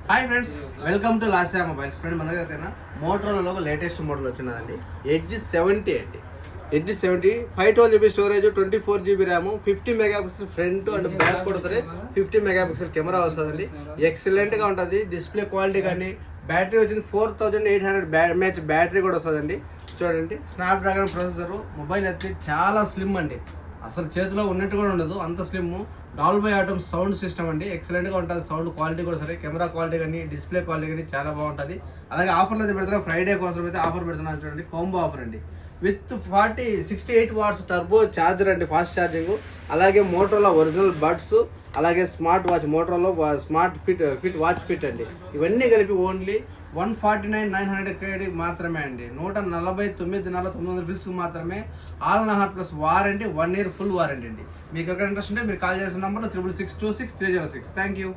Hi friends, welcome to లాసియా mobiles. Friend మన దగ్గర అయితే మోటరోలాలో లేటెస్ట్ మోడల్ వచ్చినదండి. ఎడ్జ్ 70 అండి. Edge 70 512 GB storage, 24 GB RAM, 50 megapixel front and back కూడా సరే 50 మెగాపిక్సెల్ కెమెరా వస్తుందండి. ఎక్సలెంట్గా ఉంటుంది. డిస్ప్లే క్వాలిటీ కానీ బ్యాటరీ వచ్చింది 4800 mAh బ్యాటరీ కూడా వస్తుందండి. చూడండి, స్నాప్డ్రాగన్ ప్రాసెసర్. మొబైల్ అయితే చాలా స్లిమ్ అండి, అసలు చేతిలో ఉన్నట్టు కూడా ఉండదు, అంత స్లిమ్. డాల్బై ఆటమ్ సౌండ్ సిస్టమ్ అండి, ఎక్సలెంట్గా ఉంటుంది. సౌండ్ క్వాలిటీ కూడా సరే, కెమెరా క్వాలిటీ కానీ డిస్ప్లే క్వాలిటీ కానీ చాలా బాగుంటుంది. అలాగే ఆఫర్లో అయితే పెడుతున్నా, ఫ్రైడే కోసం అయితే ఆఫర్ పెడుతున్నాను చూడండి. కాంబో ఆఫర్ అండి విత్ 68 వాట్స్ టర్బో ఛార్జర్ అండి, ఫాస్ట్ ఛార్జింగ్. అలాగే మోటరోలా ఒరిజినల్ బడ్స్, అలాగే smart watch, Motorola smart fit watch fit అండి. ఇవన్నీ కలిపి ఓన్లీ 149,900 మాత్రమే అండి. 149 దినాల 900 బిల్స్ మాత్రమే. 6.5+ వారంటీ, 1 year ఫుల్ వారంటీ అండి. మీకు ఎక్కడ ఇంట్రెస్ట్ ఉంటే మీరు కాల్ చేసిన నెంబర్ 66626306. Thank you.